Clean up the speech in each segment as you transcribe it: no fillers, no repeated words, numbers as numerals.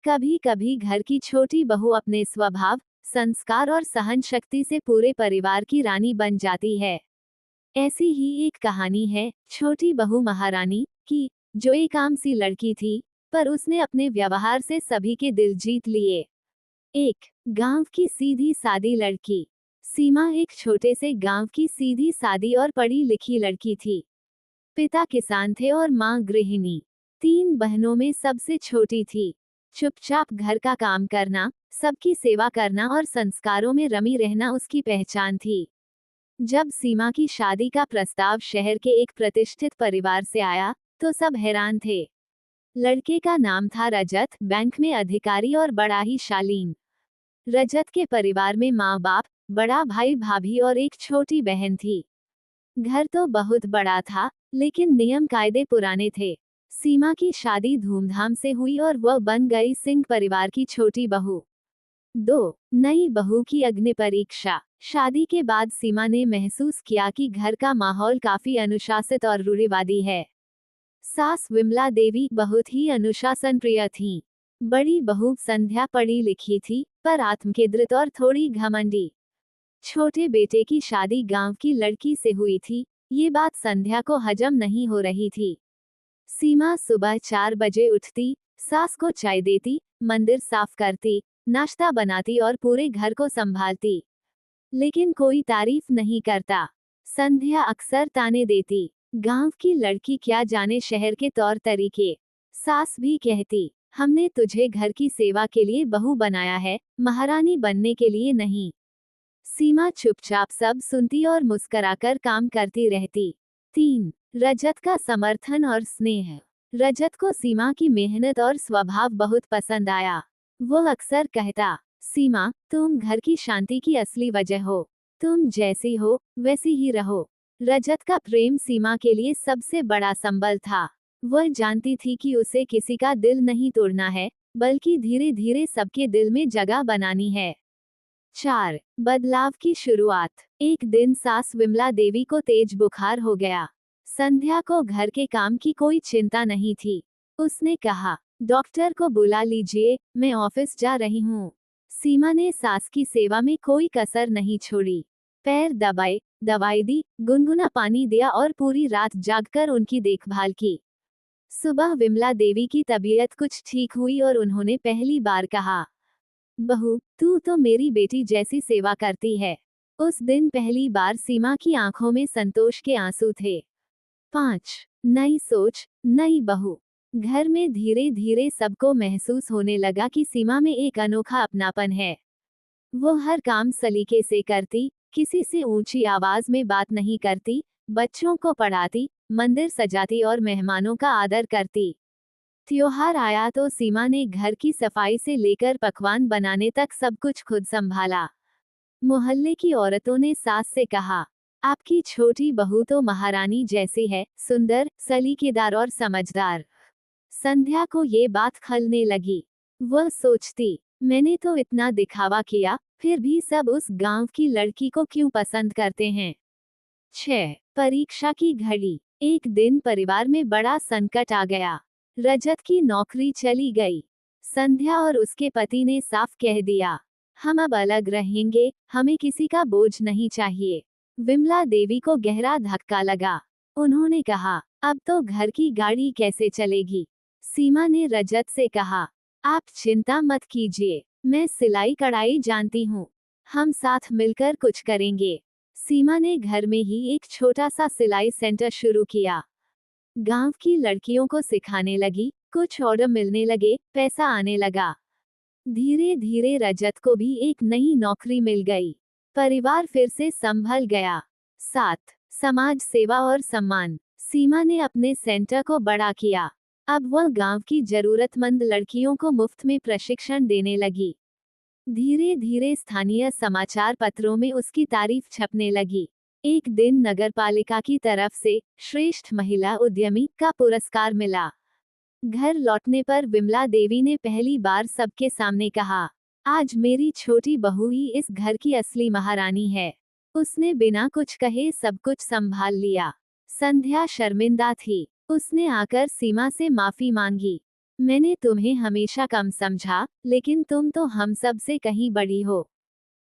कभी कभी घर की छोटी बहू अपने स्वभाव, संस्कार और सहन शक्ति से पूरे परिवार की रानी बन जाती है। ऐसी ही एक कहानी है छोटी बहू महारानी की, जो एक आम सी लड़की थी, पर उसने अपने व्यवहार से सभी के दिल जीत लिए। एक गांव की सीधी सादी लड़की। सीमा एक छोटे से गांव की सीधी सादी और पढ़ी लिखी लड़की थी। पिता किसान थे और मां गृहिणी। 3 बहनों में सबसे छोटी थी। चुपचाप घर का काम करना, सबकी सेवा करना और संस्कारों में रमी रहना उसकी पहचान थी। जब सीमा की शादी का प्रस्ताव शहर के एक प्रतिष्ठित परिवार से आया, तो सब हैरान थे। लड़के का नाम था रजत, बैंक में अधिकारी और बड़ा ही शालीन। रजत के परिवार में माँ बाप, बड़ा भाई भाभी और एक छोटी बहन थी। घर तो बहुत बड़ा था, लेकिन नियम कायदे पुराने थे। सीमा की शादी धूमधाम से हुई और वह बन गई सिंह परिवार की छोटी बहू। 2 नई बहू की अग्नि परीक्षा। शादी के बाद सीमा ने महसूस किया कि घर का माहौल काफी अनुशासित और रूढ़िवादी है। सास विमला देवी बहुत ही अनुशासन प्रिय थीं। बड़ी बहू संध्या पढ़ी लिखी थी, पर आत्मकेंद्रित और थोड़ी घमंडी। छोटे बेटे की शादी गांव की लड़की से हुई थी, ये बात संध्या को हजम नहीं हो रही थी। सीमा सुबह 4 बजे उठती, सास को चाय देती, मंदिर साफ करती, नाश्ता बनाती और पूरे घर को संभालती। लेकिन कोई तारीफ नहीं करता। संध्या अक्सर ताने देती, गांव की लड़की क्या जाने शहर के तौर तरीके। सास भी कहती, हमने तुझे घर की सेवा के लिए बहू बनाया है, महारानी बनने के लिए नहीं। सीमा चुपचाप सब सुनती और मुस्कुराकर काम करती रहती। 3 रजत का समर्थन और स्नेह। रजत को सीमा की मेहनत और स्वभाव बहुत पसंद आया। वो अक्सर कहता, सीमा, तुम घर की शांति की असली वजह हो। तुम जैसी हो, वैसी ही रहो। रजत का प्रेम सीमा के लिए सबसे बड़ा संबल था। वह जानती थी कि उसे किसी का दिल नहीं तोड़ना है, बल्कि धीरे धीरे सबके दिल में जगह बनानी है। 4 बदलाव की शुरुआत। एक दिन सास विमला देवी को तेज बुखार हो गया। संध्या को घर के काम की कोई चिंता नहीं थी। उसने कहा, डॉक्टर को बुला लीजिए, मैं ऑफिस जा रही हूँ। सीमा ने सास की सेवा में कोई कसर नहीं छोड़ी। पैर दबाए, दवाई दी, गुनगुना पानी दिया और पूरी रात जागकर उनकी देखभाल की। सुबह विमला देवी की तबीयत कुछ ठीक हुई और उन्होंने पहली बार कहा, बहू, तू तो मेरी बेटी जैसी सेवा करती है। उस दिन पहली बार सीमा की आंखों में संतोष के आंसू थे। 5 नई सोच, नई बहू। घर में धीरे धीरे सबको महसूस होने लगा कि सीमा में एक अनोखा अपनापन है। वो हर काम सलीके से करती, किसी से ऊंची आवाज में बात नहीं करती, बच्चों को पढ़ाती, मंदिर सजाती और मेहमानों का आदर करती। त्योहार आया तो सीमा ने घर की सफाई से लेकर पकवान बनाने तक सब कुछ खुद संभाला। मोहल्ले की औरतों ने सास से कहा, आपकी छोटी बहू तो महारानी जैसी है, सुंदर, सलीकेदार और समझदार। संध्या को ये बात खलने लगी। वह सोचती, मैंने तो इतना दिखावा किया, फिर भी सब उस गांव की लड़की को क्यों पसंद करते हैं। 6 परीक्षा की घड़ी। एक दिन परिवार में बड़ा संकट आ गया। रजत की नौकरी चली गई। संध्या और उसके पति ने साफ कह दिया, हम अब अलग रहेंगे, हमें किसी का बोझ नहीं चाहिए। विमला देवी को गहरा धक्का लगा। उन्होंने कहा, अब तो घर की गाड़ी कैसे चलेगी। सीमा ने रजत से कहा, आप चिंता मत कीजिए, मैं सिलाई कढ़ाई जानती हूँ, हम साथ मिलकर कुछ करेंगे। सीमा ने घर में ही एक छोटा सा सिलाई सेंटर शुरू किया। गांव की लड़कियों को सिखाने लगी, कुछ ऑर्डर मिलने लगे, पैसा आने लगा। धीरे धीरे रजत को भी एक नई नौकरी मिल गई। परिवार फिर से संभल गया। 7 समाज सेवा और सम्मान। सीमा ने अपने सेंटर को बड़ा किया। अब वह गांव की जरूरतमंद लड़कियों को मुफ्त में प्रशिक्षण देने लगी। धीरे धीरे स्थानीय समाचार पत्रों में उसकी तारीफ छपने लगी। एक दिन नगरपालिका की तरफ से श्रेष्ठ महिला उद्यमी का पुरस्कार मिला। घर लौटने पर विमला देवी ने पहली बार सबके सामने कहा, आज मेरी छोटी बहू ही इस घर की असली महारानी है। उसने बिना कुछ कहे सब कुछ संभाल लिया। संध्या शर्मिंदा थी। उसने आकर सीमा से माफी मांगी। मैंने तुम्हें हमेशा कम समझा, लेकिन तुम तो हम सब से कहीं बड़ी हो।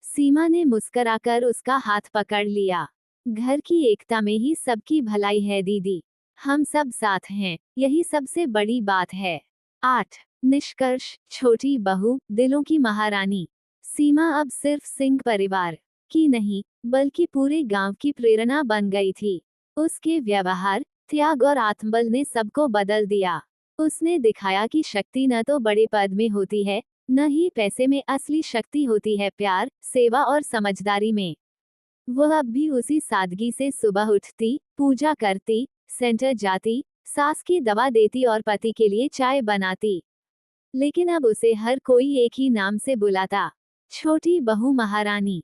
सीमा ने मुस्कराकर उसका हाथ पकड़ लिया। घर की एकता में ही सबकी भलाई है दीदी। हम सब साथ हैं, यही सबसे बड़ी बात है। 8 निष्कर्ष। छोटी बहू दिलों की महारानी। सीमा अब सिर्फ सिंह परिवार की नहीं, बल्कि पूरे गांव की प्रेरणा बन गई थी। उसके व्यवहार, त्याग और आत्मबल ने सबको बदल दिया। उसने दिखाया कि शक्ति न तो बड़े पद में होती है, न ही पैसे में। असली शक्ति होती है प्यार, सेवा और समझदारी में। वह अब भी उसी सादगी से सुबह उठती, पूजा करती, सेंटर जाती, सास की दवा देती और पति के लिए चाय बनाती। लेकिन अब उसे हर कोई एक ही नाम से बुलाता, छोटी बहू महारानी।